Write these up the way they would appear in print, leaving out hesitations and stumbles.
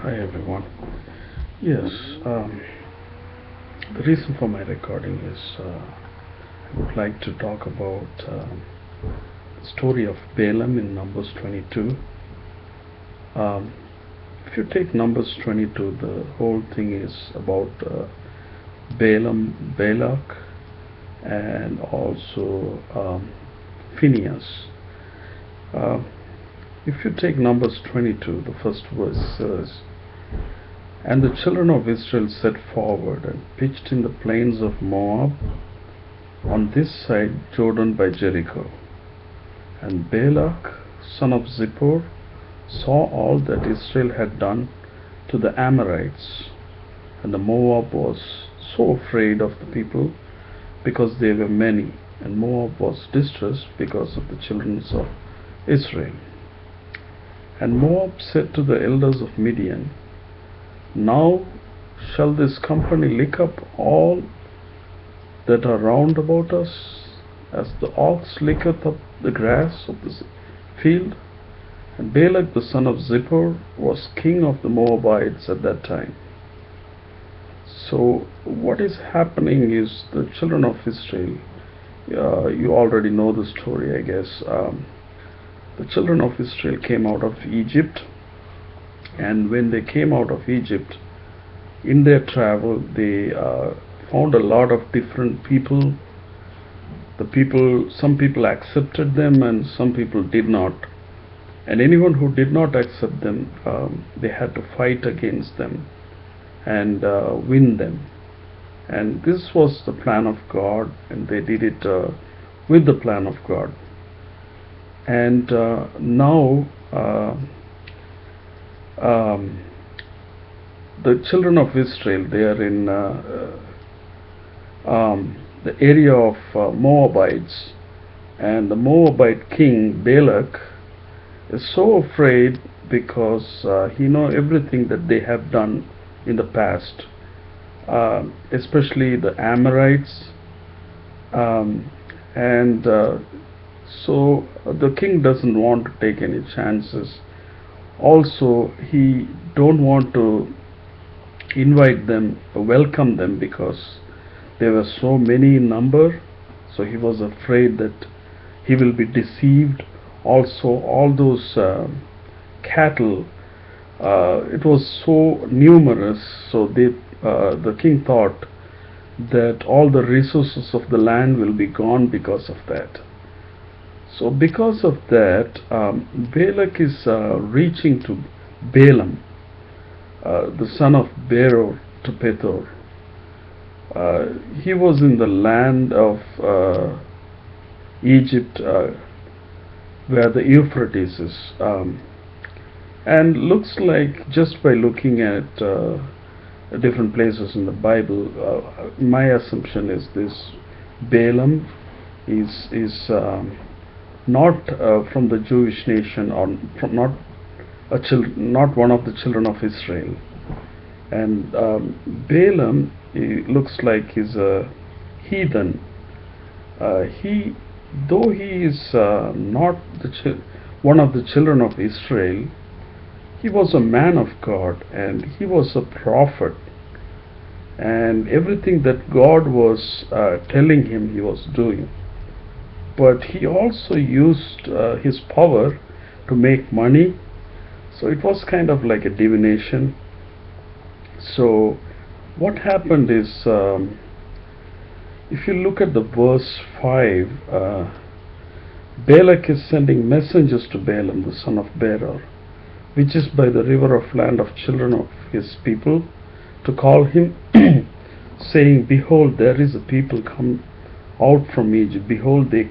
Hi everyone. Yes, the reason for my recording is I would like to talk about the story of Balaam in Numbers 22. Um, if you take Numbers 22, the whole thing is about Balaam, Balak, and also Phinehas. Uh, if you take Numbers 22, the first verse says, "And the children of Israel set forward and pitched in the plains of Moab on this side Jordan by Jericho. And Balak, son of Zippor, saw all that Israel had done to the Amorites. And the Moab was so afraid of the people because they were many, and Moab was distressed because of the children of Israel. And Moab said to the elders of Midian, Now shall this company lick up all that are round about us, as the ox licketh up the grass of the field? And Balak the son of Zippor was king of the Moabites at that time." So what is happening is the children of Israel, you already know the story, I guess. The children of Israel came out of Egypt, and when they came out of Egypt, in their travel, they found a lot of different people. Some people accepted them, and some people did not. And anyone who did not accept them, they had to fight against them and win them. And this was the plan of God, and they did it with the plan of God. And now um, the children of Israel, they are in the area of Moabites, and the Moabite king Balak is so afraid because he knows everything that they have done in the past, especially the Amorites, and so the king doesn't want to take any chances. Also, he don't want to invite them, welcome them, because there were so many in number. So he was afraid that he will be deceived. Also, all those cattle, it was so numerous, so the king thought that all the resources of the land will be gone because of that. So because of that, Balak is reaching to Balaam, the son of Beor, to Pethor. He was in the land of Egypt, where the Euphrates is, and looks like, just by looking at different places in the Bible, my assumption is this Balaam is not from the Jewish nation, or from not one of the children of Israel. And Balaam, he looks like he's a heathen. Though he is not one of the children of Israel, he was a man of God, and he was a prophet, and everything that God was telling him, he was doing. But he also used his power to make money, so it was kind of like a divination. So what happened is, if you look at the verse 5, Balak is sending messengers to Balaam the son of Beor, which is by the river of land of children of his people, to call him, saying, Behold, there is a people come out from Egypt. Behold, they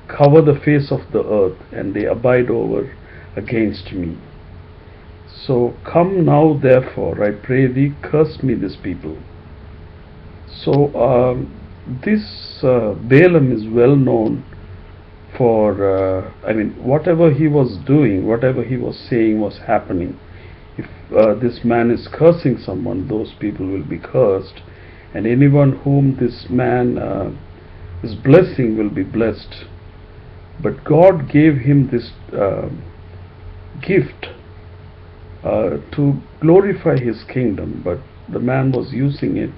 cover the face of the earth, and they abide over against me. So come now, therefore, I pray thee, curse me this people. So this Balaam is well known for, whatever he was doing, whatever he was saying was happening. If this man is cursing someone, those people will be cursed, and anyone whom this man is blessing will be blessed. But God gave him this gift to glorify his kingdom, but the man was using it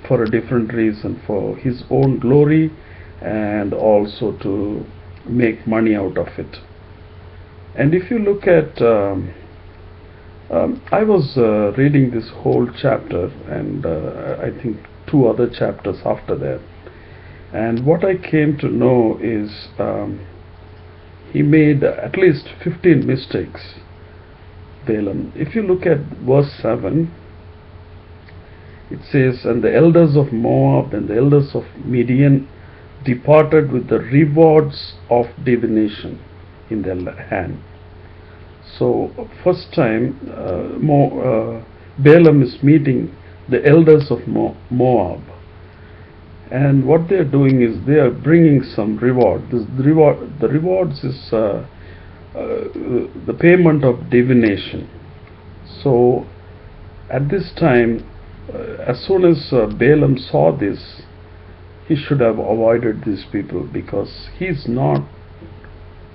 for a different reason, for his own glory and also to make money out of it. And if you look at, I was reading this whole chapter, and I think two other chapters after that. And what I came to know is he made at least 15 mistakes, Balaam. If you look at verse 7, it says, "And the elders of Moab and the elders of Midian departed with the rewards of divination in their hand." So first time Balaam is meeting the elders of Moab, and what they are doing is they are bringing some reward. The rewards is the payment of divination. So at this time, as soon as Balaam saw this, he should have avoided these people, because he's not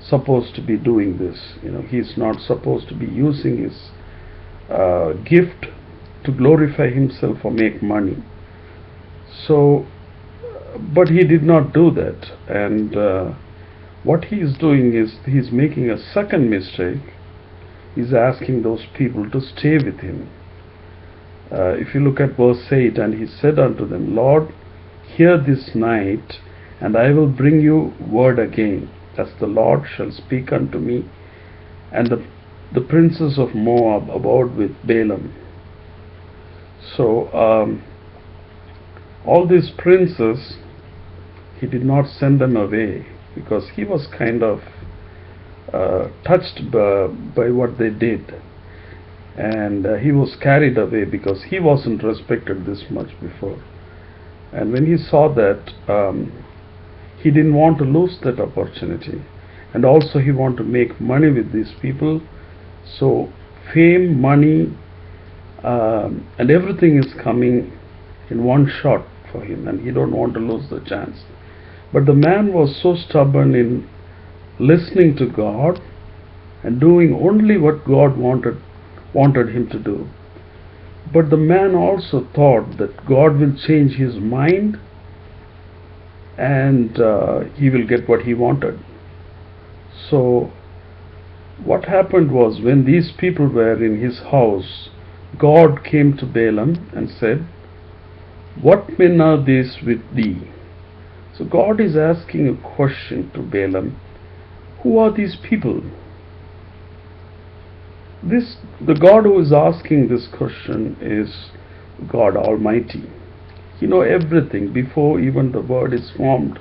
supposed to be doing this. He's not supposed to be using his gift to glorify himself or make money. So, but he did not do that, and what he is doing is he's making a second mistake. He's asking those people to stay with him. If you look at verse 8, "And he said unto them, Lord, hear this night, and I will bring you word again, as the Lord shall speak unto me and the princes of Moab abode with Balaam." So all these princes, he did not send them away, because he was kind of touched by what they did, and he was carried away because he wasn't respected this much before. And when he saw that, he didn't want to lose that opportunity, and also he wanted to make money with these people. So fame, money, and everything is coming in one shot for him, and he don't want to lose the chance. But the man was so stubborn in listening to God and doing only what God wanted him to do. But the man also thought that God will change his mind, and he will get what he wanted. So what happened was, when these people were in his house, God came to Balaam and said, "What men are these with thee?" So God is asking a question to Balaam. Who are these people? The God who is asking this question is God Almighty. He knows everything. Before even the word is formed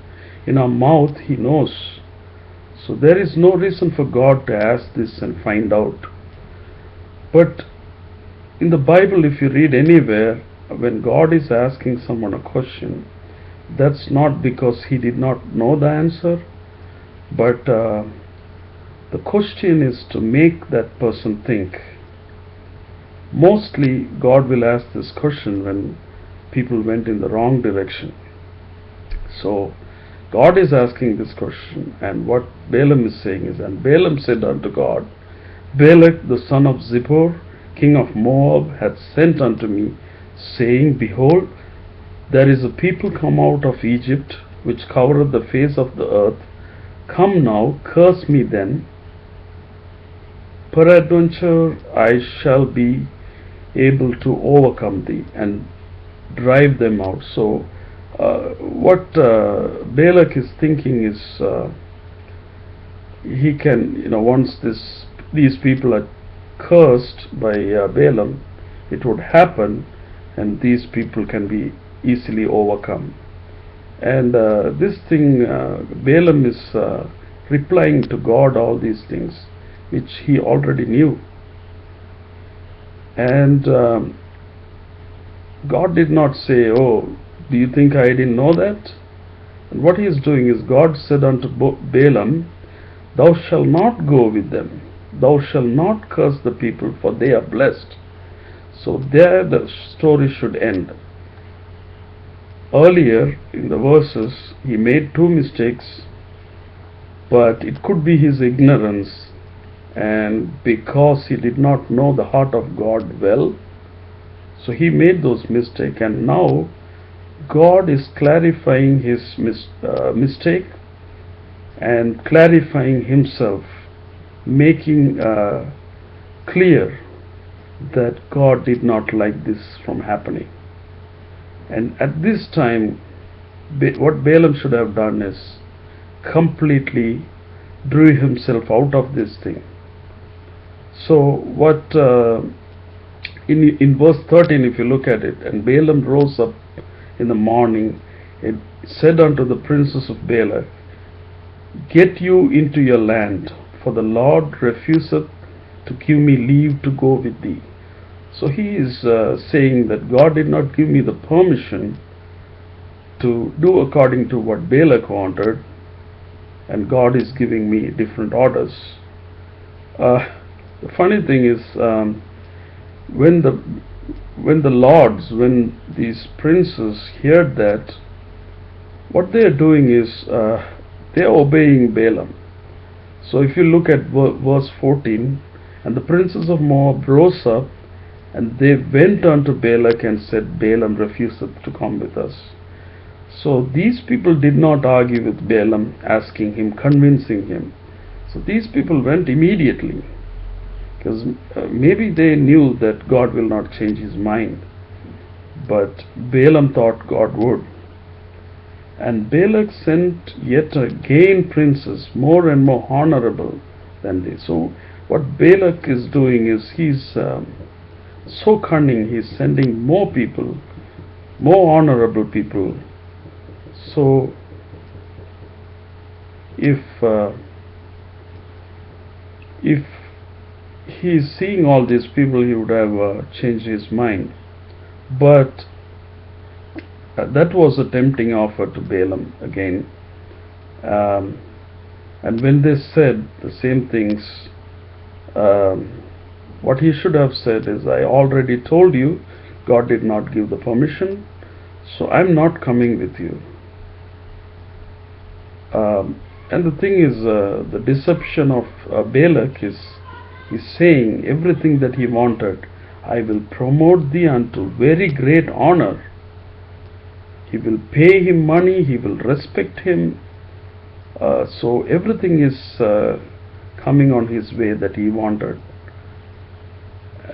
in our mouth, he knows. So there is no reason for God to ask this and find out. But in the Bible, if you read anywhere, when God is asking someone a question, that's not because he did not know the answer, but the question is to make that person think. Mostly God will ask this question when people went in the wrong direction. So God is asking this question, and what Balaam is saying is, "And Balaam said unto God, Balak the son of Zippor, king of Moab, hath sent unto me, saying, Behold, there is a people come out of Egypt, which covereth the face of the earth. Come now, curse me then. Peradventure I shall be able to overcome thee and drive them out." So what Balak is thinking is, he can, once these people are cursed by Balaam, it would happen, and these people can be easily overcome. And this thing, Balaam is replying to God all these things which he already knew. And God did not say, "Oh, do you think I didn't know that?" And what he is doing is, God said unto Balaam, "Thou shalt not go with them. Thou shalt not curse the people, for they are blessed." So there the story should end. Earlier in the verses, he made two mistakes, but it could be his ignorance and because he did not know the heart of God well, so he made those mistakes, and now God is clarifying his mistake and clarifying himself, making clear that God did not like this from happening. And at this time, what Balaam should have done is completely drew himself out of this thing. So what in verse 13, if you look at it, and Balaam rose up in the morning, it said unto the princes of Balak, Get you into your land, for the Lord refuseth to give me leave to go with thee. So he is saying that God did not give me the permission to do according to what Balak wanted, and God is giving me different orders. The funny thing is, when these princes heard that, what they are doing is they are obeying Balaam. So if you look at verse 14, and the princes of Moab rose up, and they went unto Balak and said, Balaam refuseth to come with us. So these people did not argue with Balaam, asking him, convincing him. So these people went immediately, because maybe they knew that God will not change his mind, but Balaam thought God would. And Balak sent yet again princes more and more honorable than they. So what Balak is doing is he's so cunning, he's sending more people, more honorable people. So if he is seeing all these people, he would have changed his mind. But that was a tempting offer to Balaam again. And when they said the same things, what he should have said is, I already told you, God did not give the permission, so I'm not coming with you. And the thing is, the deception of Balak is saying everything that he wanted. I will promote thee unto very great honor. He will pay him money, he will respect him. So everything is coming on his way that he wanted.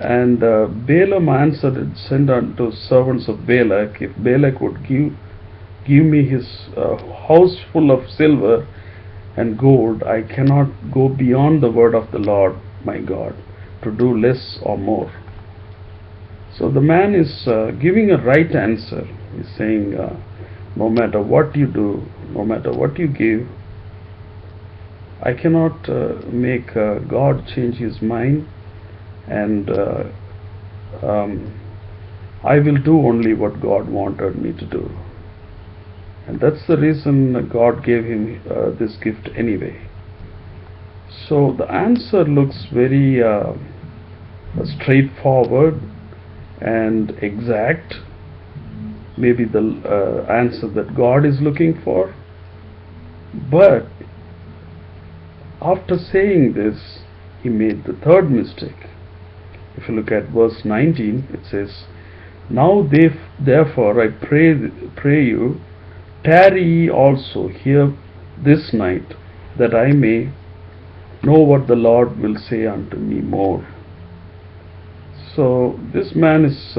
And Balaam answered and sent unto servants of Balak, if Balak would give me his house full of silver and gold, I cannot go beyond the word of the Lord my God to do less or more. So the man is giving a right answer. He's saying, no matter what you do, no matter what you give, I cannot make God change his mind, and I will do only what God wanted me to do. And that's the reason God gave him this gift anyway. So the answer looks very straightforward and exact, maybe the answer that God is looking for. But after saying this, he made the third mistake. If you look at verse 19, it says, Now therefore I pray you, tarry ye also here this night, that I may know what the Lord will say unto me more. So this man is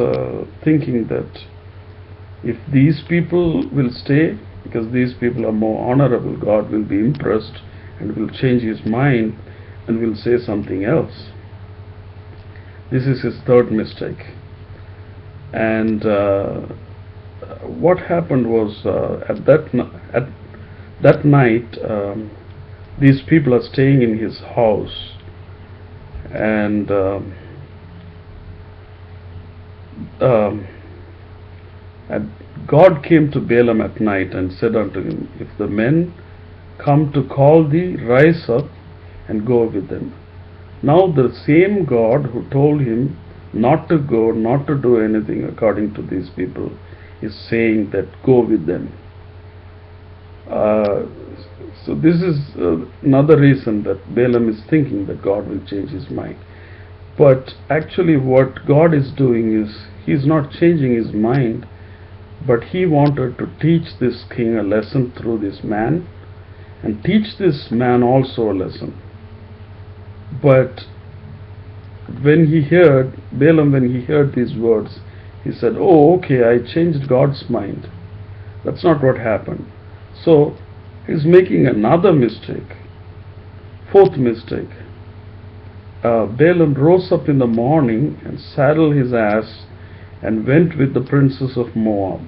thinking that if these people will stay, because these people are more honorable, God will be impressed and will change his mind and will say something else. This is his third mistake. And what happened was, at that night, these people are staying in his house, and God came to Balaam at night and said unto him, If the men come to call thee, rise up and go with them. Now the same God who told him not to go, not to do anything according to these people, is saying that go with them. So this is another reason that Balaam is thinking that God will change his mind. But actually what God is doing is, he's not changing his mind, but he wanted to teach this king a lesson through this man, and teach this man also a lesson. But when he heard these words, he said, "Oh, okay, I changed God's mind." That's not what happened. So he's making another mistake. Fourth mistake. Balaam rose up in the morning and saddled his ass and went with the princes of Moab.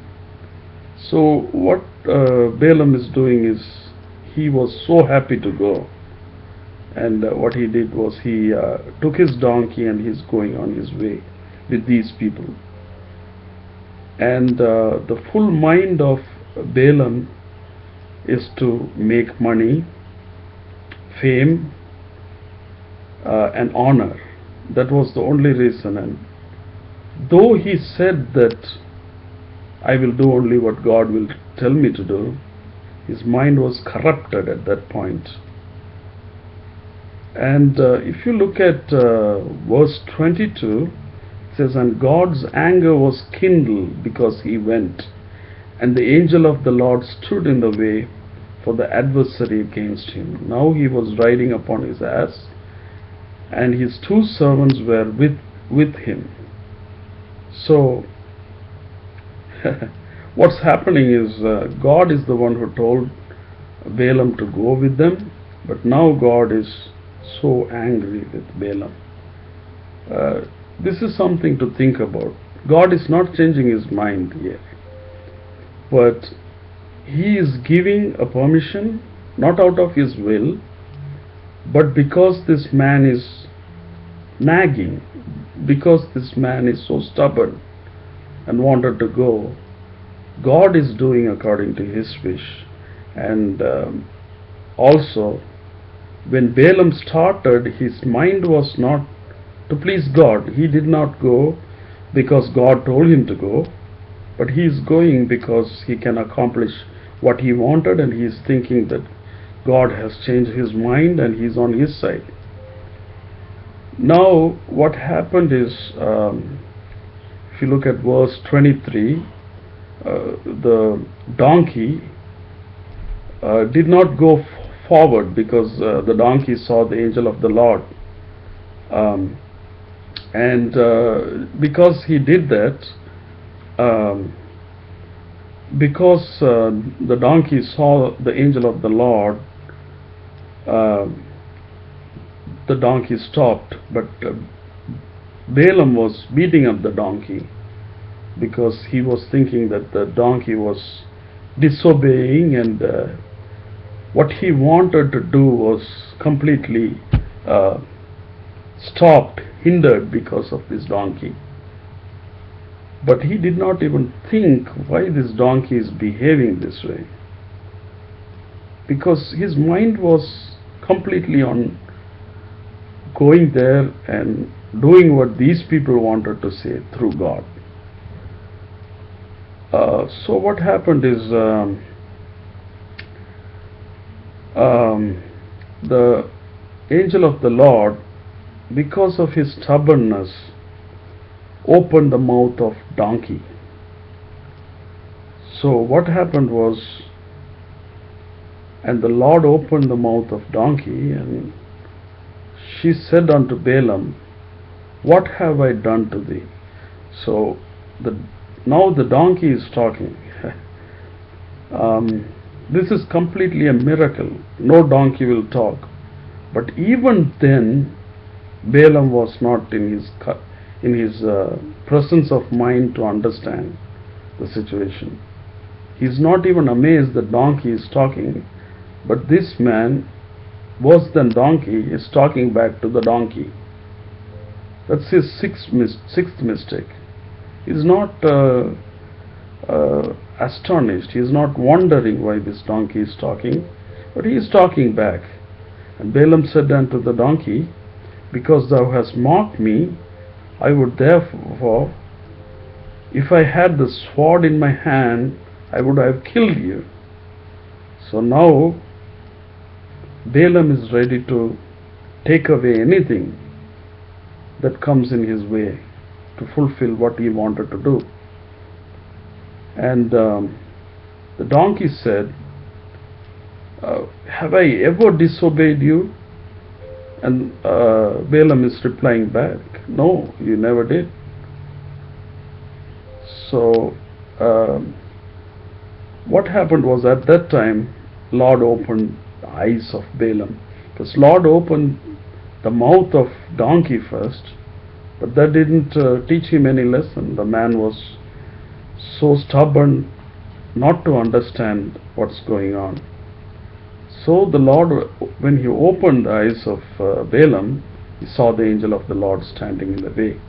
So what Balaam is doing is, he was so happy to go, and what he did was he took his donkey and he's going on his way with these people. And the full mind of Balaam is to make money, fame, and honor. That was the only reason. And though he said that I will do only what God will tell me to do, his mind was corrupted at that point. And if you look at verse 22, it says, "And God's anger was kindled because he went, and the angel of the Lord stood in the way for the adversary against him." Now he was riding upon his ass, and his two servants were with him. So what's happening is, God is the one who told Balaam to go with them, but now God is so angry with Balaam. This is something to think about. God is not changing his mind here, but he is giving a permission, not out of his will, but because this man is nagging, because this man is so stubborn and wanted to go. God is doing according to his wish. And also, when Balaam started, his mind was not to please God. He did not go because God told him to go, but he is going because he can accomplish what he wanted, and he is thinking that God has changed his mind and he is on his side. Now what happened is, if you look at verse 23, the donkey did not go forward because the donkey saw the angel of the Lord, and because he did that, because the donkey saw the angel of the Lord, the donkey stopped. But Balaam was beating up the donkey because he was thinking that the donkey was disobeying, and what he wanted to do was completely stopped, hindered because of this donkey. But he did not even think why this donkey is behaving this way, because his mind was completely on going there and doing what these people wanted to say through God. So what happened is, the angel of the Lord, because of his stubbornness, opened the mouth of donkey. So what happened was, and the Lord opened the mouth of donkey, and she said unto Balaam, "What have I done to thee?" So now the donkey is talking. This is completely a miracle. No donkey will talk. But even then, Balaam was not in his presence of mind to understand the situation. He's not even amazed that donkey is talking, but this man, worse than donkey, is talking back to the donkey. That's his sixth mistake. He's not astonished. He is not wondering why this donkey is talking, but he is talking back. And Balaam said unto the donkey, "Because thou hast mocked me, I would therefore, if I had the sword in my hand, I would have killed you." So now Balaam is ready to take away anything that comes in his way to fulfill what he wanted to do. And the donkey said, have I ever disobeyed you? And Balaam is replying back, no, you never did. So what happened was, at that time Lord opened the eyes of Balaam, because Lord opened the mouth of donkey first, but that didn't teach him any lesson. The man was so stubborn not to understand what's going on. So the Lord, when he opened the eyes of Balaam, he saw the angel of the Lord standing in the way.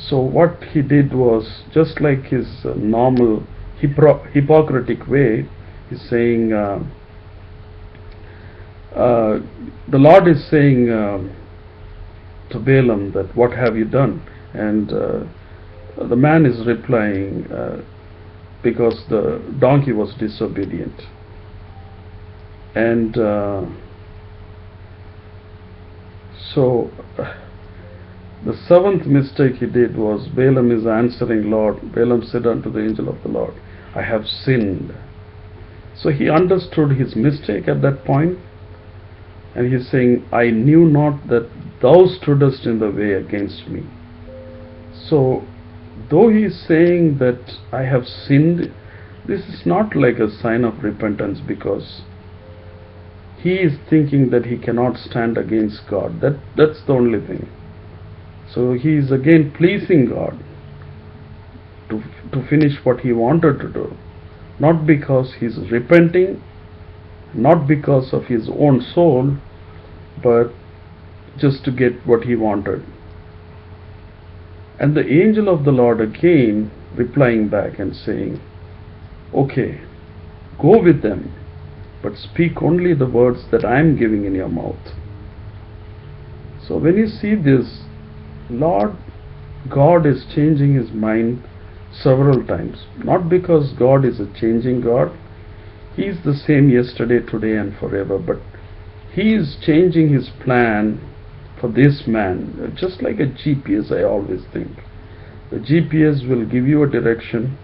So what he did was, just like his normal hypocritic way, he's saying, the Lord is saying to Balaam that, what have you done? And the man is replying, because the donkey was disobedient. And so the seventh mistake he did was, Balaam is answering Lord. Balaam said unto the angel of the Lord, I have sinned. So he understood his mistake at that point, and he's saying, I knew not that thou stoodest in the way against me. So though he is saying that I have sinned, this is not like a sign of repentance, because he is thinking that he cannot stand against God. That's the only thing. So he is again pleasing God to finish what he wanted to do, not because he is repenting, not because of his own soul, but just to get what he wanted. And the angel of the Lord again replying back and saying, okay, go with them, but speak only the words that I am giving in your mouth. So when you see this, Lord God is changing his mind several times. Not because God is a changing God. He is the same yesterday, today and forever, but he is changing his plan for this man. Just like a GPS, I always think. The GPS will give you a direction,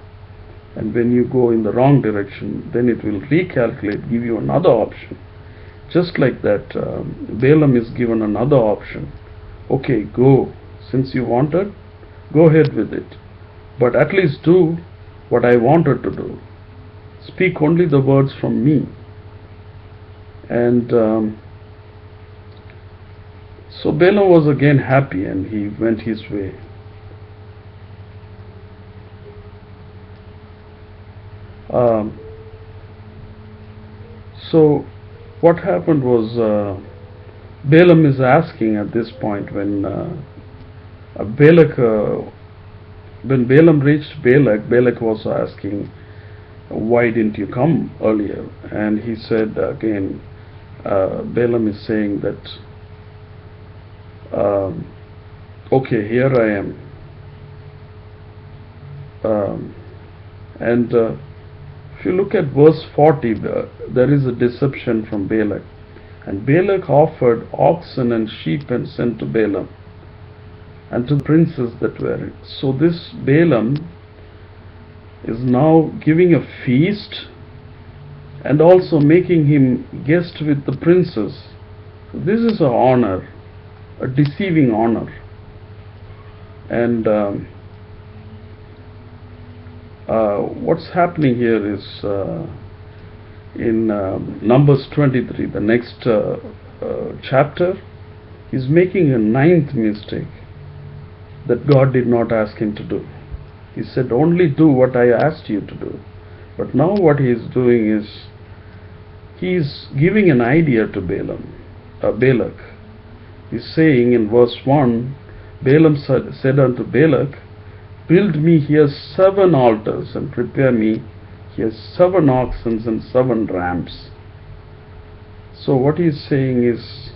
and when you go in the wrong direction, then it will recalculate, give you another option. Just like that, Balaam is given another option. Okay, go. Since you wanted, go ahead with it. But at least do what I wanted to do. Speak only the words from me. And so Balaam was again happy, and he went his way. So what happened was, Balaam is asking at this point, when when Balaam reached Balak, Balak was asking, why didn't you come earlier? And he said again, Balaam is saying that, okay, here I am. And if you look at verse 40, there is a deception from Balak. And Balak offered oxen and sheep and sent to Balaam and to the princes that were it. So this Balaam is now giving a feast and also making him guest with the princes. So this is an honor, a deceiving honor. And what's happening here is, in Numbers 23, the next chapter, he's making a ninth mistake that God did not ask him to do. He said, only do what I asked you to do. But now what he is doing is, he is giving an idea to Balak. He's saying in verse 1, Balaam said unto Balak, build me here 7 altars, and prepare me here 7 oxen and 7 rams. So what he's saying is,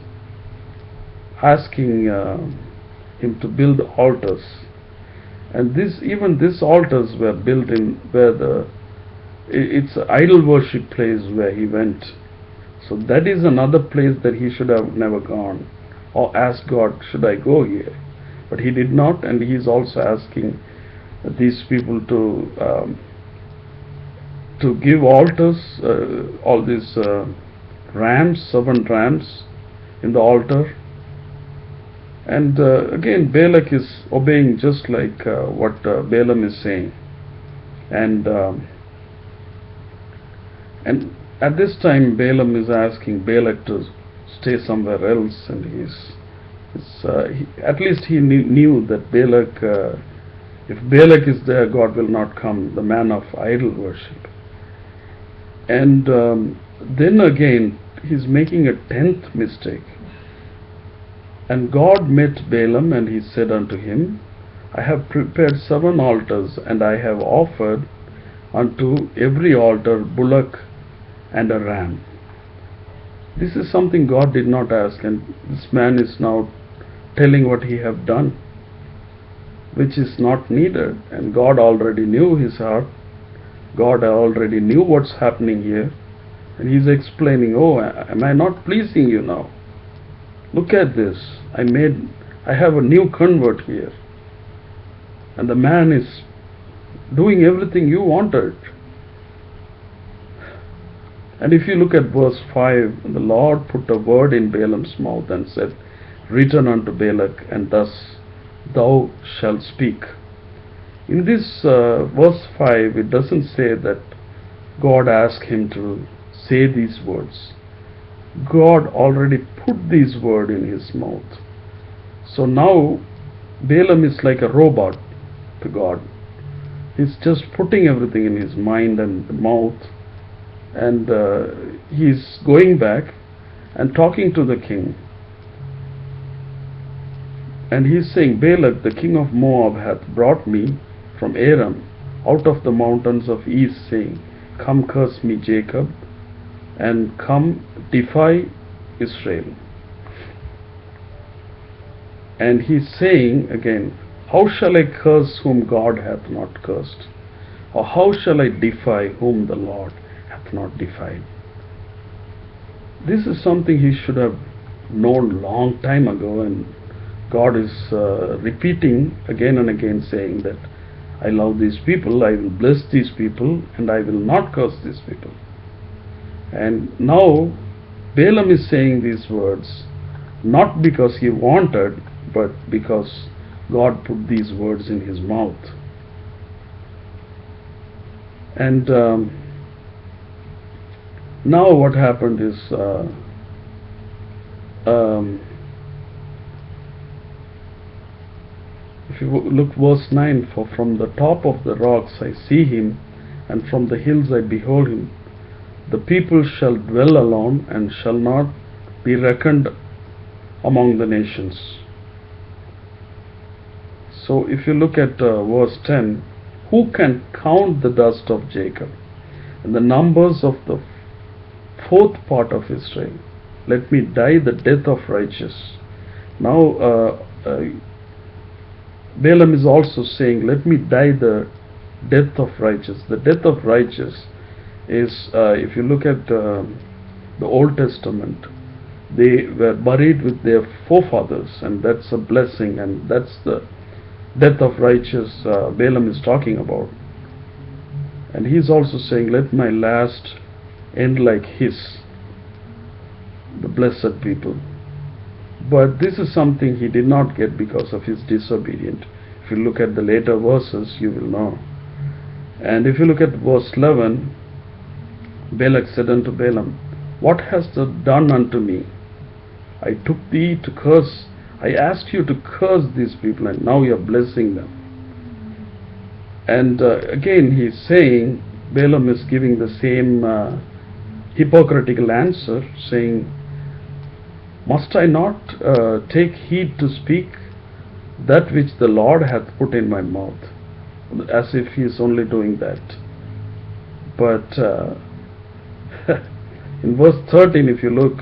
asking him to build altars. And even these altars were built in where it's an idol worship place where he went. So that is another place that he should have never gone, or asked God, should I go here? But he did not, and he is also asking these people to give altars, all these rams, 7 rams in the altar. And again, Balak is obeying just like what Balaam is saying. And at this time, Balaam is asking Balak to stay somewhere else, and at least he knew that Balak, if Balak is there, God will not come, the man of idol worship. And then again, he's making a 10th mistake. And God met Balaam, and he said unto him, I have prepared 7 altars, and I have offered unto every altar bullock and a ram. This is something God did not ask, and this man is now telling what he have done, which is not needed. And God already knew his heart. God already knew what's happening here, and he's explaining, oh, am I not pleasing you now? Look at this. I have a new convert here, and the man is doing everything you wanted. And if you look at verse 5, the Lord put a word in Balaam's mouth and said, Return unto Balak, and thus thou shalt speak. In this verse 5, it doesn't say that God asked him to say these words. God already put these words in his mouth. So now Balaam is like a robot to God. He's just putting everything in his mind and mouth, and he's going back and talking to the king. And he's saying, Balak, the king of Moab, hath brought me from Aram out of the mountains of east, saying, Come curse me, Jacob, and come defy Israel. And he's saying again, how shall I curse whom God hath not cursed? Or how shall I defy whom the Lord hath not defied? This is something he should have known long time ago, and God is repeating again and again, saying that I love these people, I will bless these people, and I will not curse these people. And now Balaam is saying these words not because he wanted, but because God put these words in his mouth. And now what happened is if you look verse 9, for from the top of the rocks I see him, and from the hills I behold him. The people shall dwell alone, and shall not be reckoned among the nations. So if you look at verse 10, who can count the dust of Jacob and the numbers of the 4th part of Israel? Let me die the death of righteous. Now Balaam is also saying, let me die the death of righteous. The death of righteous is, if you look at the Old Testament, they were buried with their forefathers, and that's a blessing, and that's the death of righteous Balaam is talking about. And he's also saying, let my last end like his, the blessed people. But this is something he did not get because of his disobedience. If you look at the later verses, you will know. And if you look at verse 11, Balak said unto Balaam, what hast thou done unto me? I took thee to curse. I asked you to curse these people, and now you are blessing them. And again he's saying, Balaam is giving the same hypocritical answer, saying, must I not take heed to speak that which the Lord hath put in my mouth? As if he is only doing that. But in verse 13, if you look,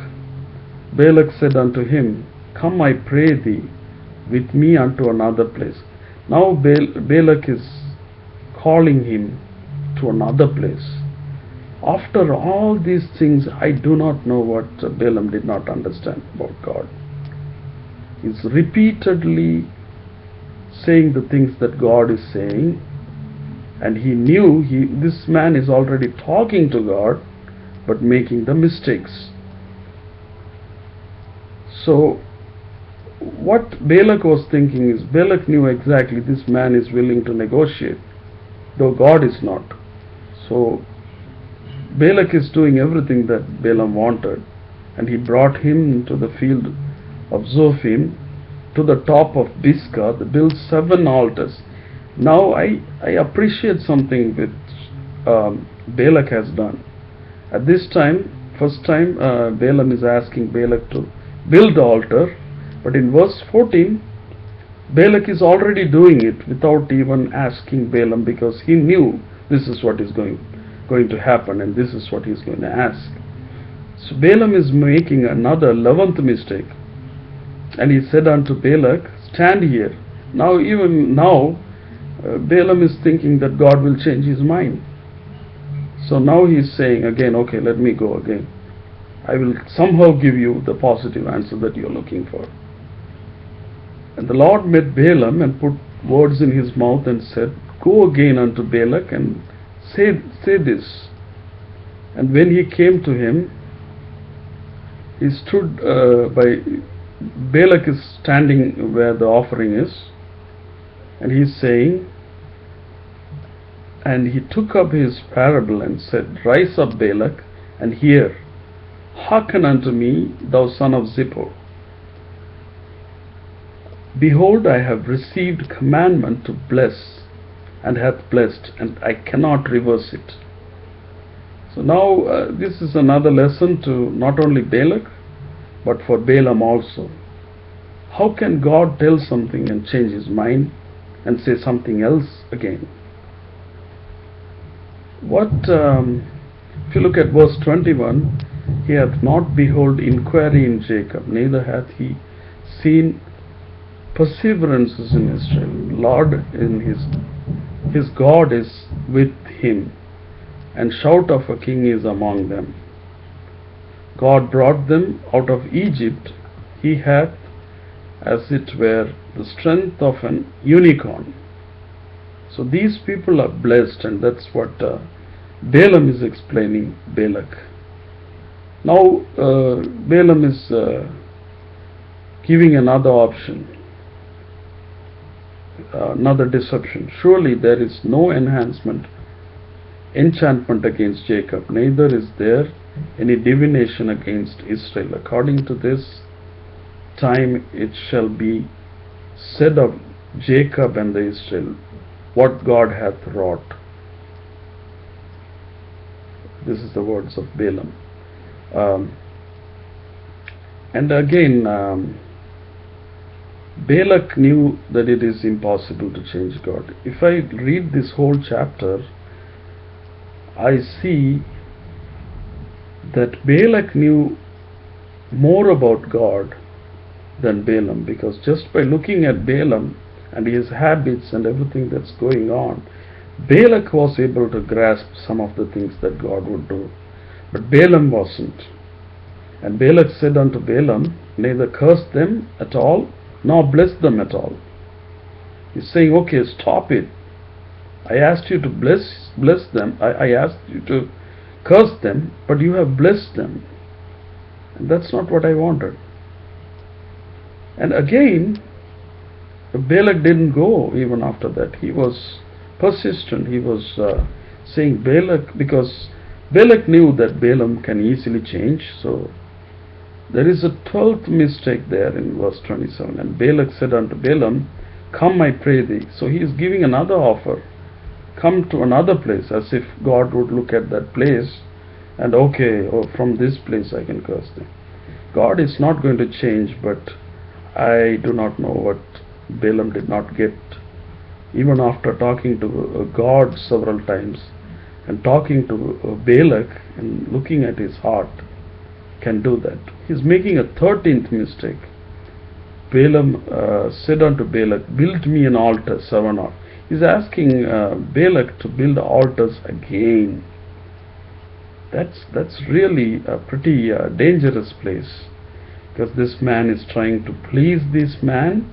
Balak said unto him, come, I pray thee, with me unto another place. Now Balak is calling him to another place. After all these things, I do not know what Balaam did not understand about God. He's repeatedly saying the things that God is saying, and he knew this man is already talking to God but making the mistakes. So what Balak was thinking is, Balak knew exactly this man is willing to negotiate, though God is not. So Balak is doing everything that Balaam wanted, and he brought him to the field of Zophim, to the top of Pisgah, to build 7 altars. Now I appreciate something which Balak has done. At this time, first time, Balaam is asking Balak to build the altar, but in verse 14, Balak is already doing it without even asking Balaam, because he knew this is what is going to happen and this is what he is going to ask. So Balaam is making another 11th mistake, and he said unto Balak, stand here. Now Balaam is thinking that God will change his mind. So now he is saying again, okay, let me go again. I will somehow give you the positive answer that you are looking for. And the Lord met Balaam and put words in his mouth and said, go again unto Balak and say this. And when he came to him, he stood Balak is standing where the offering is, and he is saying, and he took up his parable and said, rise up, Balak, and hear. Hearken unto me, thou son of Zippor. Behold, I have received commandment to bless, and hath blessed, and I cannot reverse it. So now this is another lesson to not only Balak, but for Balaam also. How can God tell something and change his mind and say something else again? If you look at verse 21, he hath not beheld inquiry in Jacob, neither hath he seen perseverances in Israel. Lord in his God is with him, and shout of a king is among them. God brought them out of Egypt. He hath, as it were, the strength of an unicorn. So these people are blessed, and that's what Balaam is explaining Balak. Now Balaam is giving another option, another deception. Surely there is no enchantment against Jacob, neither is there any divination against Israel. According to this time it shall be said of Jacob and the Israel, what God hath wrought. This is the words of Balaam. And again, Balak knew that it is impossible to change God. If I read this whole chapter, I see that Balak knew more about God than Balaam, because just by looking at Balaam and his habits and everything that's going on, Balak was able to grasp some of the things that God would do, but Balaam wasn't. And Balak said unto Balaam, neither curse them at all, nor bless them at all. He's saying, okay, stop it. I asked you to bless them. I asked you to curse them, but you have blessed them. And that's not what I wanted. And again, Balak didn't go even after that. He was persistent. He was saying Balak, because Balak knew that Balaam can easily change. So there is a 12th mistake there in verse 27. And Balak said unto Balaam, come, I pray thee. So he is giving another offer. Come to another place, as if God would look at that place and okay, from this place I can curse them. God is not going to change, but I do not know what Balaam did not get. Even after talking to God several times and talking to Balak and looking at his heart, can do that. He's making a 13th mistake. Balaam said unto Balak, build me an altar, 7 He's asking Balak to build altars again. That's really a pretty dangerous place, because this man is trying to please this man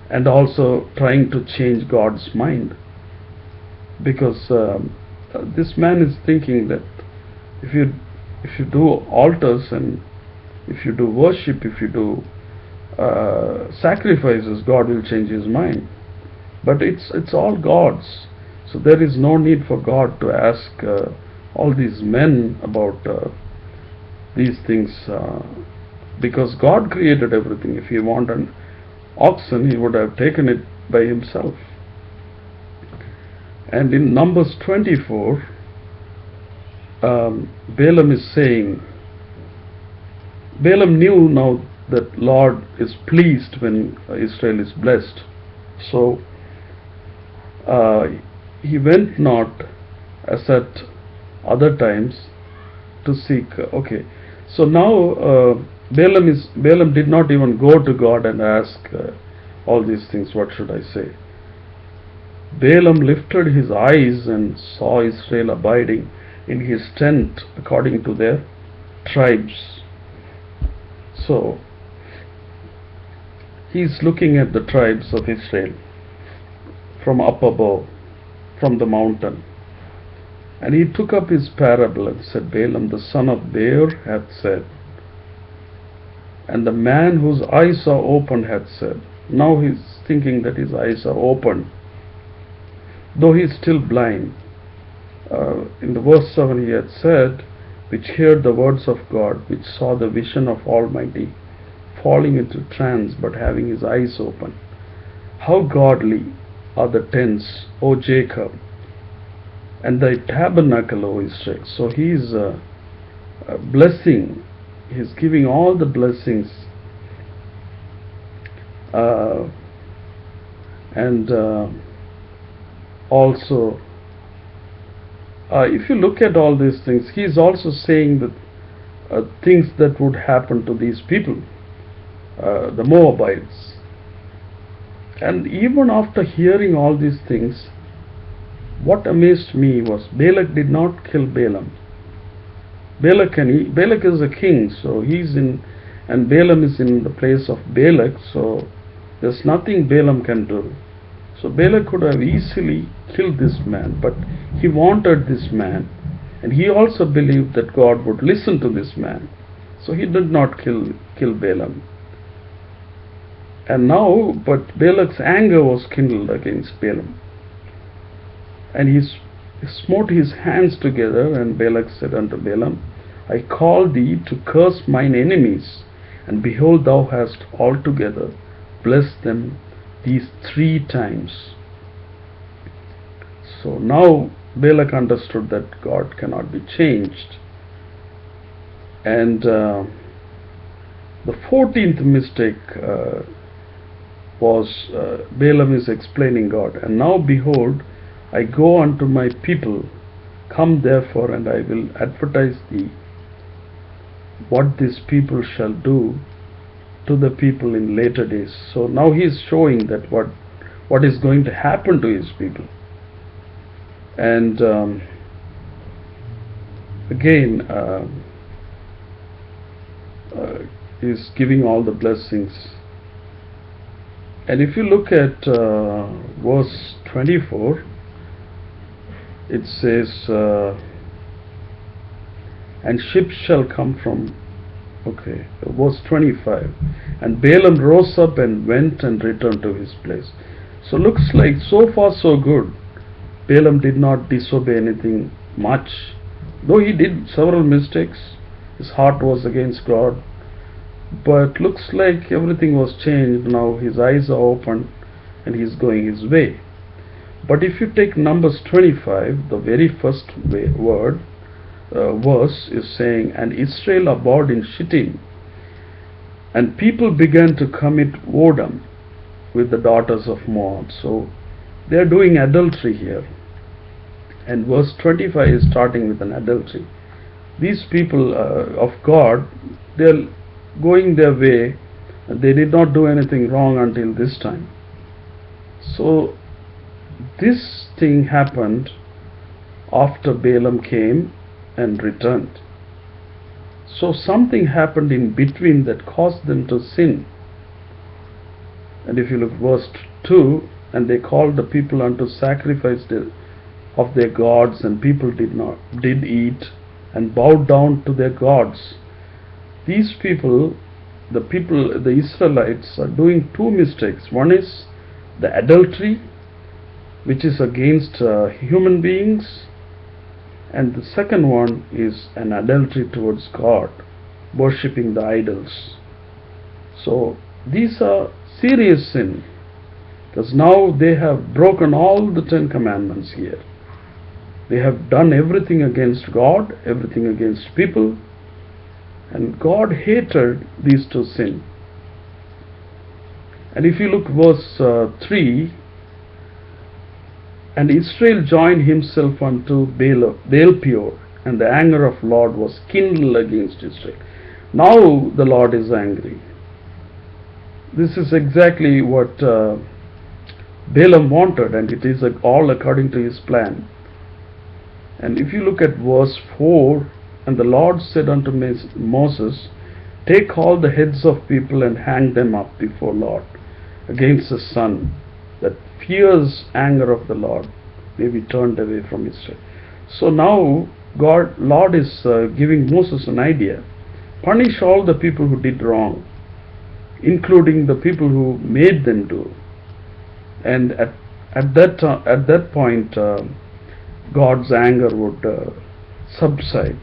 and also trying to change God's mind, because this man is thinking that if you do altars, and if you do worship, if you do sacrifices, God will change his mind. But it's all God's, so there is no need for God to ask all these men about these things, because God created everything. If he wanted an oxen, he would have taken it by himself. And in Numbers 24, Balaam is saying, Balaam knew now that Lord is pleased when Israel is blessed. So he went not as at other times to seek. Okay, so now Balaam did not even go to God and ask all these things. What should I say? Balaam lifted his eyes and saw Israel abiding in his tent according to their tribes. So he is looking at the tribes of Israel from up above, from the mountain. And he took up his parable and said, Balaam the son of Beor hath said, and the man whose eyes are opened hath said. Now he is thinking that his eyes are open, though he is still blind. In the verse 7 he had said, which heard the words of God, which saw the vision of Almighty, falling into trance, but having his eyes open. How godly are the tents, O Jacob, and thy tabernacle, O Israel. So he is blessing, he is giving all the blessings, and also if you look at all these things, he is also saying that things that would happen to these people, the Moabites. And even after hearing all these things, what amazed me was Balak did not kill Balaam. Balak is a king, so he's in, and Balaam is in the place of Balak, so there's nothing Balaam can do. So Balak could have easily killed this man, but he wanted this man, and he also believed that God would listen to this man. So he did not kill Balaam. And now, but Balak's anger was kindled against Balaam, and he smote his hands together, and Balak said unto Balaam, I call thee to curse mine enemies, and behold, thou hast altogether blessed them these 3 times. So now Balak understood that God cannot be changed. And the 14th mistake was Balaam is explaining God. And now behold, I go unto my people, come therefore, and I will advertise thee what these people shall do to the people in later days. So now he is showing that what is going to happen to his people. And again he is giving all the blessings. And if you look at verse 24, it says, and ships shall come from, okay, verse 25, and Balaam rose up and went and returned to his place. So looks like so far so good. Balaam did not disobey anything much, though he did several mistakes. His heart was against God, but looks like everything was changed. Now his eyes are open and he is going his way. But if you take Numbers 25, the very first verse is saying, and Israel abode in Shittim, and people began to commit whoredom with the daughters of Moab. So they are doing adultery here, and verse 25 is starting with an adultery. These people of God, they are going their way. They did not do anything wrong until this time. So this thing happened after Balaam came and returned. So something happened in between that caused them to sin. And if you look verse 2, and they called the people unto sacrifice of their gods, and people did eat and bowed down to their gods. These people, the Israelites, are doing two mistakes. One is the adultery, which is against human beings, and the second one is an adultery towards God, worshipping the idols. So these are serious sin, because now they have broken all the 10 commandments here. They have done everything against God, everything against people, and God hated these two sins. And if you look verse 3, and Israel joined himself unto Baal-peor, and the anger of Lord was kindled against Israel. Now the Lord is angry. This is exactly what Balaam wanted, and it is all according to his plan. And if you look at verse 4, and the Lord said unto Moses, take all the heads of people and hang them up before Lord against the sun, that fierce anger of the Lord may be turned away from Israel. So now Lord is giving Moses an idea. Punish all the people who did wrong, including the people who made them do. And at that point, God's anger would subside.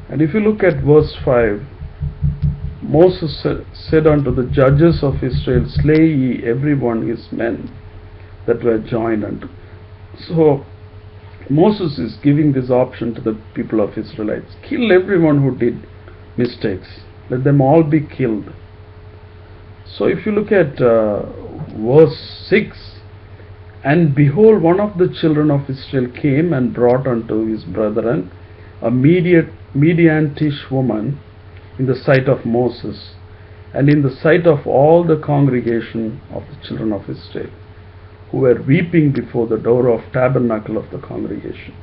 And if you look at verse 5, Moses said unto the judges of Israel, slay ye every one his men that were joined unto. So Moses is giving this option to the people of Israelites. Kill everyone who did mistakes. Let them all be killed. So if you look at verse 6, and behold, one of the children of Israel came and brought unto his brethren a Midianitish woman in the sight of Moses, and in the sight of all the congregation of the children of Israel, who were weeping before the door of tabernacle of the congregation.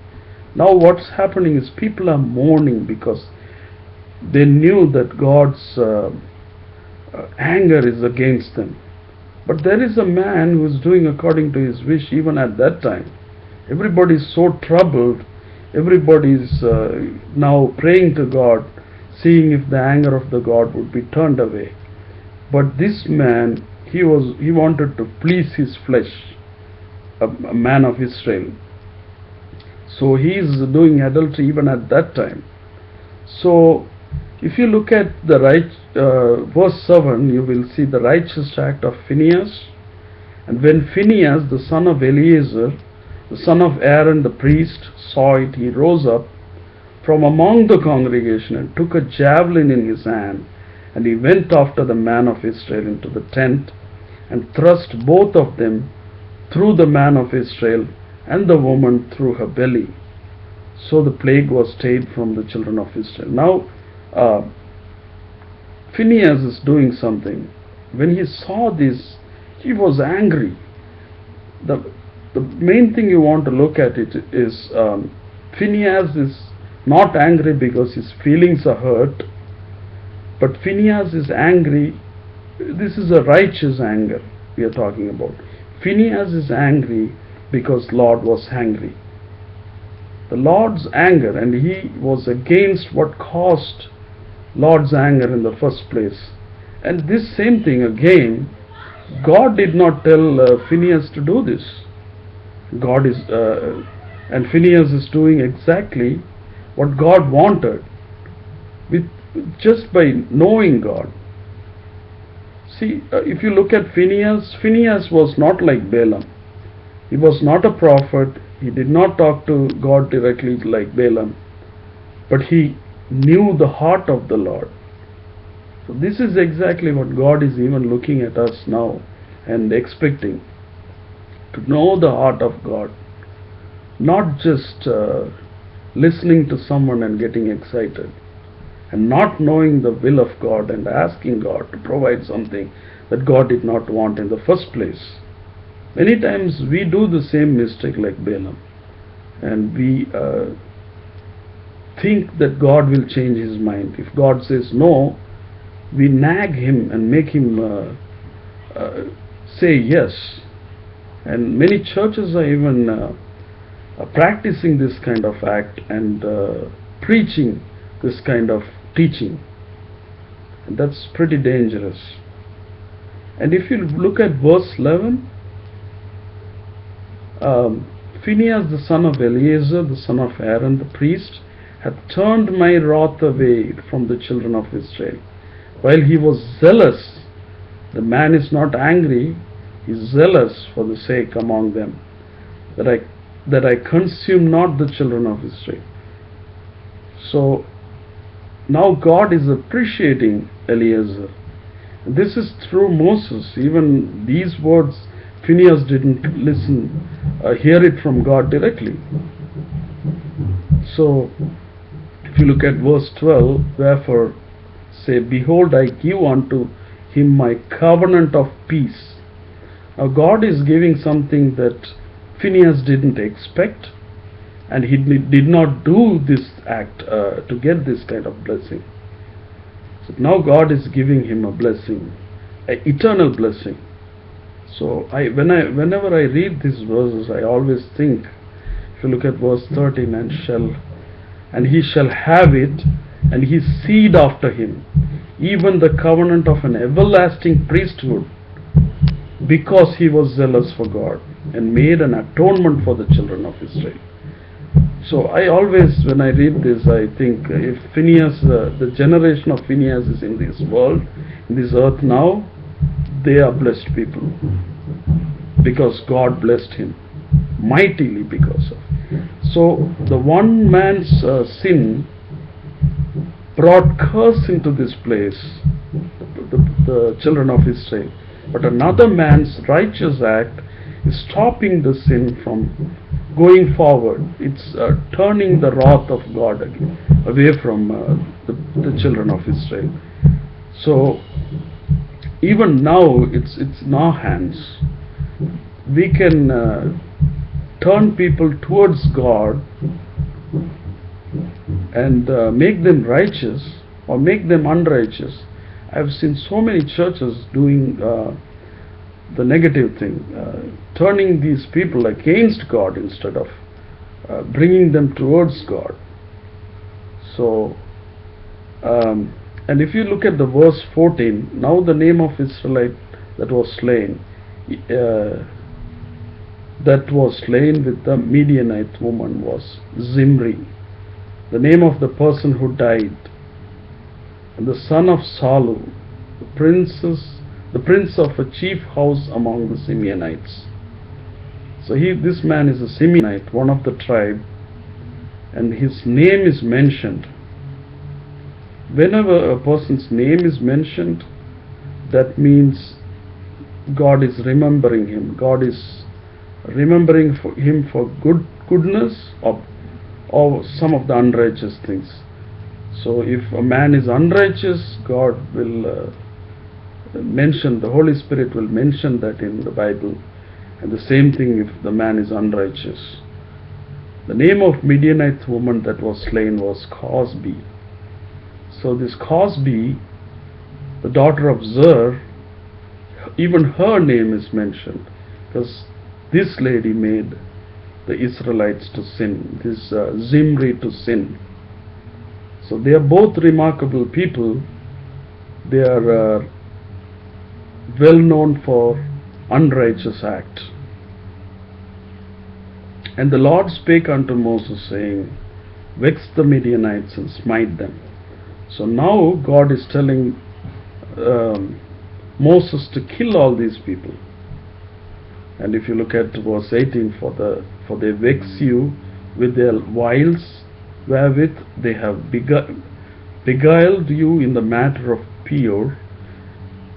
Now what's happening is people are mourning because they knew that God's anger is against them. But there is a man who is doing according to his wish even at that time. Everybody is so troubled. Everybody is now praying to God, seeing if the anger of the God would be turned away. But this man, he wanted to please his flesh, a man of Israel. So he is doing adultery even at that time. So if you look at the verse 7, you will see the righteous act of Phinehas. And when Phinehas, the son of Eleazar, the son of Aaron the priest, saw it, he rose up from among the congregation and took a javelin in his hand, and he went after the man of Israel into the tent, and thrust both of them through the man of Israel, and the woman through her belly. So the plague was stayed from the children of Israel. Now Phinehas is doing something. When he saw this, he was angry. The main thing you want to look at it is Phinehas is not angry because his feelings are hurt, but Phinehas is angry. This is a righteous anger we are talking about. Phinehas is angry because Lord was angry. The Lord's anger, and he was against what caused Lord's anger in the first place. And this same thing again, God did not tell Phinehas to do this. And Phinehas is doing exactly what God wanted, just by knowing God. See, if you look at Phinehas was not like Balaam. He was not a prophet. He did not talk to God directly like Balaam, but he knew the heart of the Lord. So this is exactly what God is even looking at us now and expecting, to know the heart of God, not just listening to someone and getting excited, and not knowing the will of God and asking God to provide something that God did not want in the first place. Many times we do the same mistake like Balaam, and we think that God will change his mind. If God says no, we nag him and make him say yes. And many churches are even practicing this kind of act and preaching this kind of teaching. And that's pretty dangerous. And if you look at verse 11, Phinehas the son of Eleazar, the son of Aaron the priest, hath turned my wrath away from the children of Israel. While he was zealous, the man is not angry, he is zealous for the sake among them, that I consume not the children of Israel. So now God is appreciating Eleazar. This is through Moses. Even these words, Phinehas didn't hear it from God directly. So if you look at verse 12, wherefore say, behold, I give unto him my covenant of peace. Now God is giving something that Phinehas didn't expect, and he did not do this act to get this kind of blessing. So now God is giving him a blessing, an eternal blessing. So whenever I read these verses, I always think, if you look at verse 13, and he shall have it, and his seed after him, even the covenant of an everlasting priesthood, because he was zealous for God and made an atonement for the children of Israel. So I always, when I read this, I think if Phinehas, the generation of Phinehas is in this world, in this earth now, they are blessed people, because God blessed him mightily because of. So the one man's sin brought curse into this place, the children of Israel. But another man's righteous act is stopping the sin from going forward. It's turning the wrath of God away from the children of Israel. So even now it's in our hands. We can turn people towards God and make them righteous or make them unrighteous. I've seen so many churches doing the negative thing, turning these people against God instead of bringing them towards God. So, and if you look at the verse 14, now the name of Israelite that was slain with the Midianite woman was Zimri, the name of the person who died, and the son of Salu, the prince of a chief house among the Simeonites. So this man is a Simeonite, one of the tribe, and his name is mentioned. Whenever a person's name is mentioned, that means God is remembering him. God is remembering him for goodness or some of the unrighteous things. So if a man is unrighteous, God will mention, the Holy Spirit will mention that in the Bible. And the same thing if the man is unrighteous. The name of Midianite woman that was slain was Cosbi. So this Cosbi, the daughter of Zer, even her name is mentioned, because this lady made the Israelites to sin, this Zimri to sin. So they are both remarkable people. They are well known for unrighteous act. And the Lord spake unto Moses, saying, vex the Midianites and smite them. So now God is telling Moses to kill all these people. And if you look at verse 18, for they vex you with their wiles, wherewith they have beguiled you in the matter of Peor,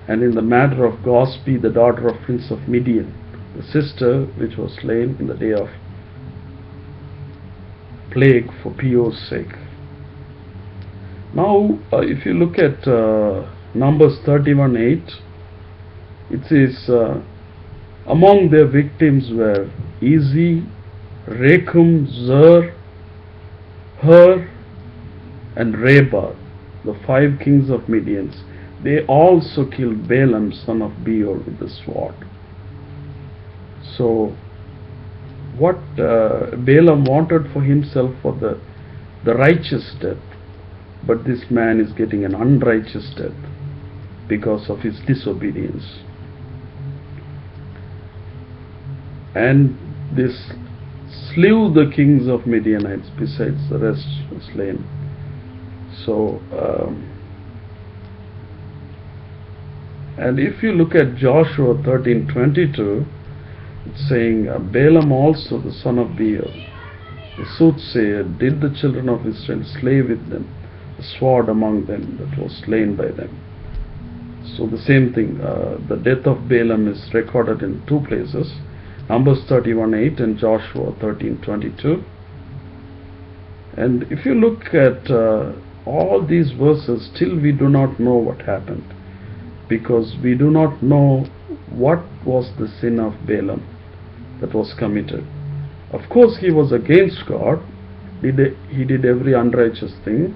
and in the matter of Cosbi, the daughter of Prince of Midian, the sister which was slain in the day of plague for Peor's sake. Now, if you look at Numbers 31:8, it says, among their victims were Ezi, Rechum, Zer, Hur, and Reba, the 5 kings of Midian, they also killed Balaam son of Beor with the sword. So what Balaam wanted for himself for the righteous death, but this man is getting an unrighteous death because of his disobedience. And this slew the kings of Midianites, besides the rest were slain. So and if you look at Joshua 13:22, it's saying, Balaam also the son of Beor, the soothsayer, did the children of Israel slay with them the sword among them that was slain by them. So the same thing, the death of Balaam is recorded in 2 places, Numbers 31:8 and Joshua 13:22. And if you look at all these verses, still we do not know what happened, because we do not know what was the sin of Balaam that was committed. Of course, he was against God. He did every unrighteous thing,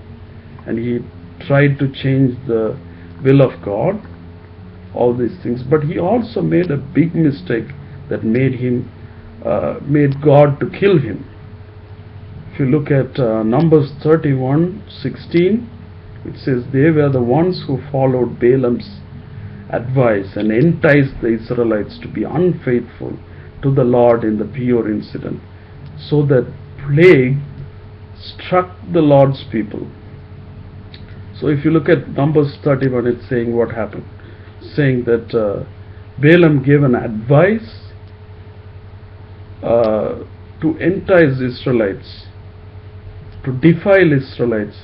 and he tried to change the will of God, all these things. But he also made a big mistake that made God to kill him. If you look at Numbers 31:16, it says, they were the ones who followed Balaam's advice and enticed the Israelites to be unfaithful to the Lord in the Peor incident, so that plague struck the Lord's people. So if you look at Numbers 31, it's saying what happened, saying that Balaam gave an advice to entice Israelites, to defile Israelites.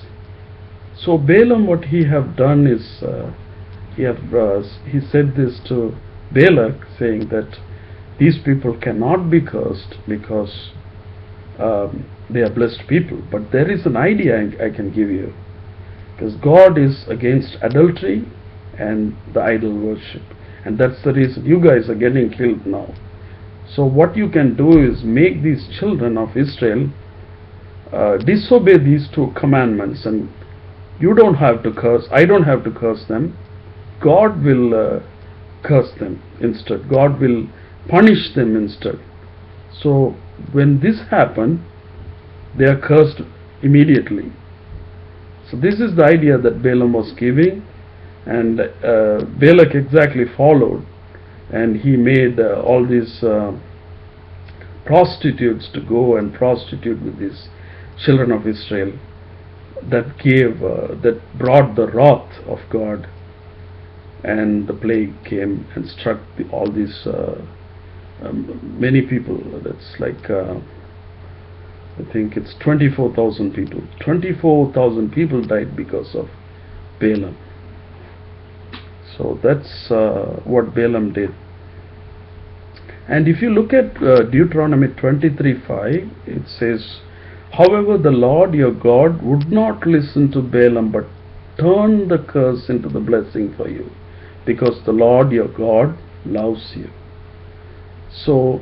So Balaam, what he have done is he said this to Balak, saying that these people cannot be cursed because they are blessed people. But there is an idea I can give you, because God is against adultery and the idol worship, and that's the reason you guys are getting killed now. So what you can do is make these children of Israel disobey these 2 commandments, and you don't have to curse, I don't have to curse them. God will curse them instead. God will punish them instead. So when this happened, they are cursed immediately. So this is the idea that Balaam was giving, and Balak exactly followed, and he made all these prostitutes to go and prostitute with these children of Israel, that brought the wrath of God, and the plague came and struck all these many people. That's like I think it's 24,000 people. 24,000 people died because of Balaam. So that's what Balaam did. And if you look at Deuteronomy 23:5, it says, however, the Lord your God would not listen to Balaam, but turned the curse into the blessing for you, because the Lord your God loves you. So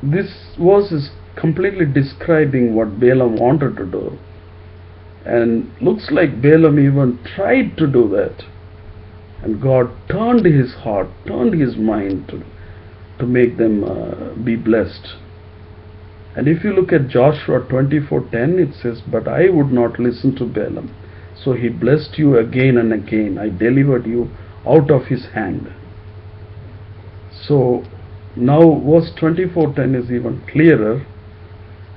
this verse is completely describing what Balaam wanted to do, and looks like Balaam even tried to do that, and God turned his heart, turned his mind to make them be blessed. And if you look at Joshua 24:10, it says, but I would not listen to Balaam, so he blessed you again and again. I delivered you out of his hand. So now verse 24:10 is even clearer.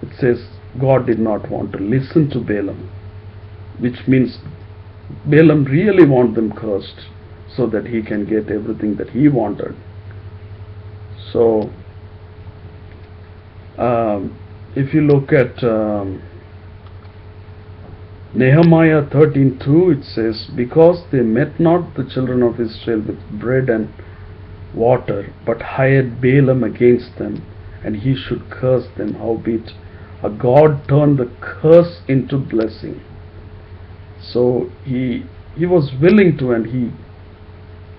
It says God did not want to listen to Balaam, which means Balaam really wanted them cursed so that he can get everything that he wanted. So if you look at Nehemiah 13:2, it says, because they met not the children of Israel with bread and water, but hired Balaam against them, and he should curse them. Howbeit God turned the curse into blessing. So he was willing to, and he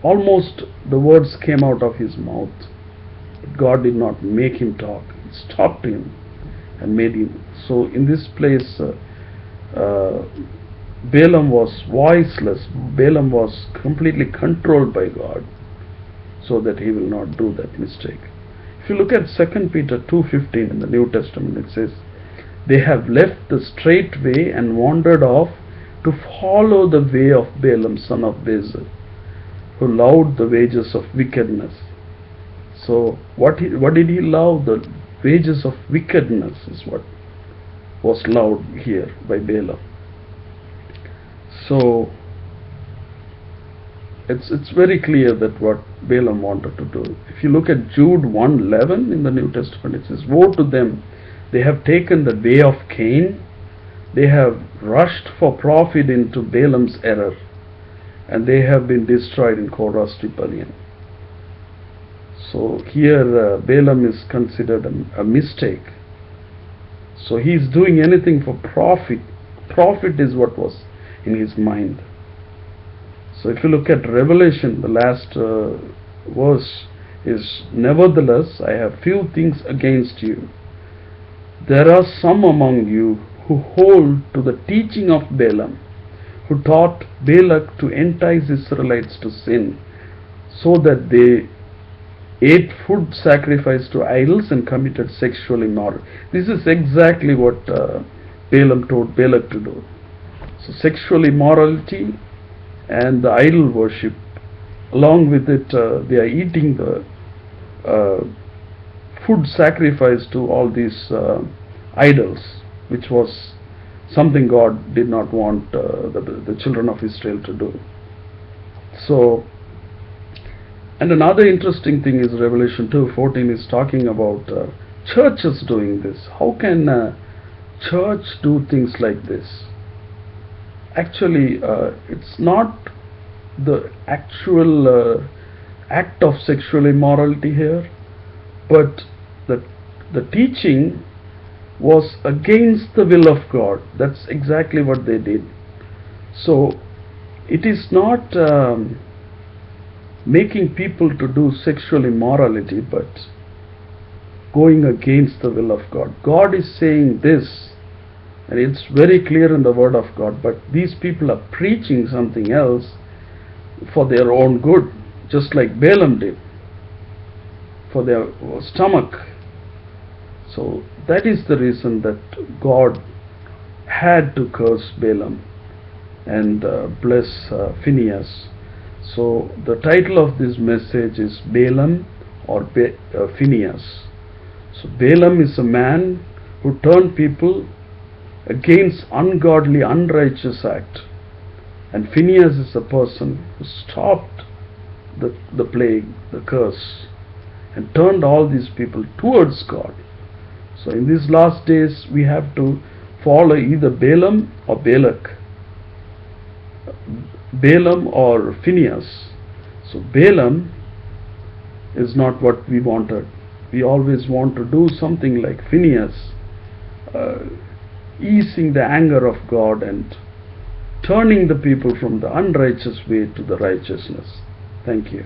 almost, the words came out of his mouth. But God did not make him talk. He stopped him and made him. So in this place, uh, Balaam was voiceless. Balaam was completely controlled by God, so that he will not do that mistake. If you look at 2 Peter 2:15 in the New Testament, it says, "They have left the straight way and wandered off to follow the way of Balaam son of Bezer, who loved the wages of wickedness." So what did he love? The wages of wickedness is what was loved here by Balaam. So it's very clear that what Balaam wanted to do. If you look at Jude 1:11 in the New Testament, it says, "Woe to them, they have taken the way of Cain, they have rushed for profit into Balaam's error, and they have been destroyed in Korah's rebellion." So here Balaam is considered a mistake. So he is doing anything for profit. Profit is what was in his mind. So if you look at Revelation, the last verse is, "Nevertheless, I have few things against you. There are some among you who hold to the teaching of Balaam, who taught Balak to entice Israelites to sin, so that they ate food sacrificed to idols and committed sexual immorality." This is exactly what Balaam told Balak to do. So sexual immorality and the idol worship, along with it they are eating the food sacrificed to all these idols, which was something God did not want the children of Israel to do. So, and another interesting thing is Revelation 2:14 is talking about churches doing this. How can a church do things like this? Actually, it's not the actual act of sexual immorality here, but the teaching was against the will of God. That's exactly what they did. So it is not making people to do sexual immorality, but going against the will of God. God is saying this, and it's very clear in the Word of God, but these people are preaching something else for their own good, just like Balaam did, for their stomach. So that is the reason that God had to curse Balaam and bless Phinehas. So the title of this message is Balaam or Phinehas. So Balaam is a man who turned people against ungodly, unrighteous act, and Phinehas is a person who stopped the plague, the curse, and turned all these people towards God. So in these last days we have to follow either Balaam or Balak, Balaam or Phinehas. So Balaam is not what we wanted. We always want to do something like Phinehas, easing the anger of God and turning the people from the unrighteous way to the righteousness. Thank you.